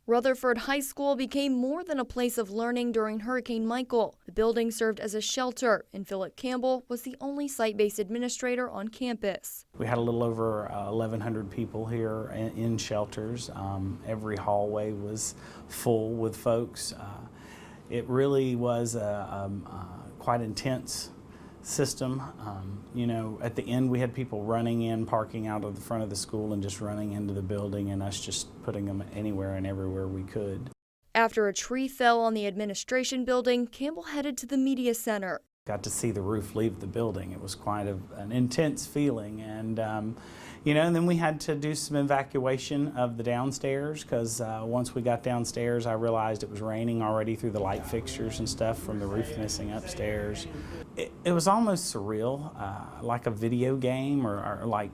Rutherford High School became more than a place of learning during Hurricane Michael. The building served as a shelter, and Phillip Campbell was the only site-based administrator on campus. We had a little over 1,100 people here in shelters. Every hallway was full with folks. It really was a quite intense system. At the end we had people running in, parking out of the front of the school and just running into the building, and us just putting them anywhere and everywhere we could. After a tree fell on the administration building, Campbell headed to the media center. Got to see the roof leave the building. It was quite an intense feeling, and and then we had to do some evacuation of the downstairs because once we got downstairs, I realized it was raining already through the light fixtures and stuff from the roof missing upstairs. It was almost surreal, like a video game or like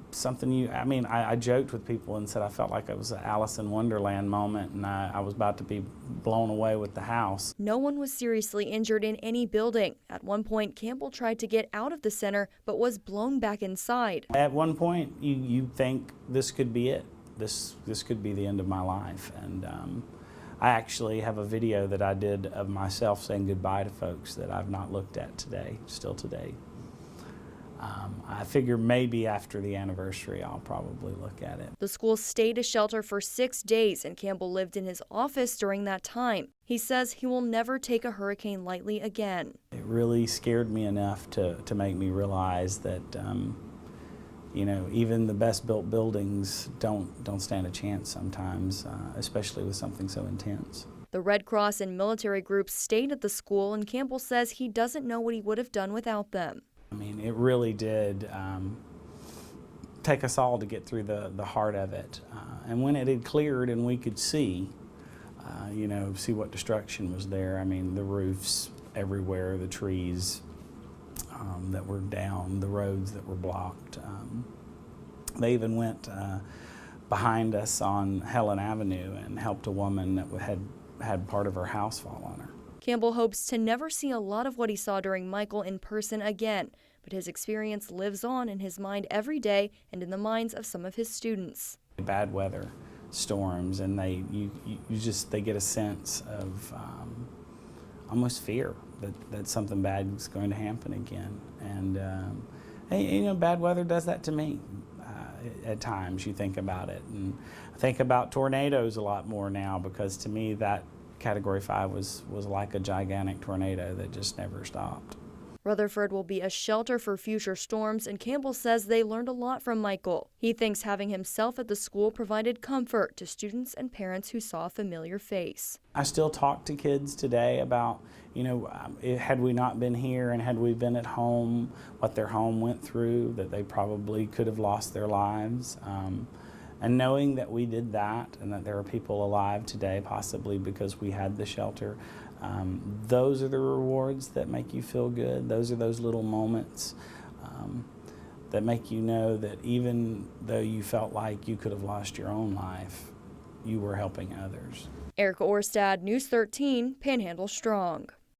something I joked with people and said I felt like it was an Alice in Wonderland moment, and I was about to be blown away with the house. No one was seriously injured in any building. At one point, Campbell tried to get out of the center, but was blown back inside. At one point, you think this could be it. This could be the end of my life. And I actually have a video that I did of myself saying goodbye to folks that I've not looked at today, still today. I figure maybe after the anniversary I'll probably look at it. The school stayed a shelter for 6 days, and Campbell lived in his office during that time. He says he will never take a hurricane lightly again. It really scared me enough to make me realize that even the best built buildings don't stand a chance sometimes, especially with something so intense. The Red Cross and military groups stayed at the school, and Campbell says he doesn't know what he would have done without them. It really did take us all to get through the heart of it. And when it had cleared and we could see what destruction was there, the roofs everywhere, the trees that were down, the roads that were blocked. They even went behind us on Helen Avenue and helped a woman that had part of her house fall on her. Campbell hopes to never see a lot of what he saw during Michael in person again, but his experience lives on in his mind every day and in the minds of some of his students. Bad weather, storms, and they get a sense of almost fear that something bad is going to happen again. And bad weather does that to me. At times you think about it, and I think about tornadoes a lot more now, because to me that Category 5 was like a gigantic tornado that just never stopped. Rutherford will be a shelter for future storms, and Campbell says they learned a lot from Michael. He thinks having himself at the school provided comfort to students and parents who saw a familiar face. I still talk to kids today about, had we not been here and had we been at home, what their home went through, that they probably could have lost their lives. And knowing that we did that, and that there are people alive today possibly because we had the shelter, those are the rewards that make you feel good. Those are those little moments that make you know that even though you felt like you could have lost your own life, you were helping others. Erica Orstad, News 13, Panhandle Strong.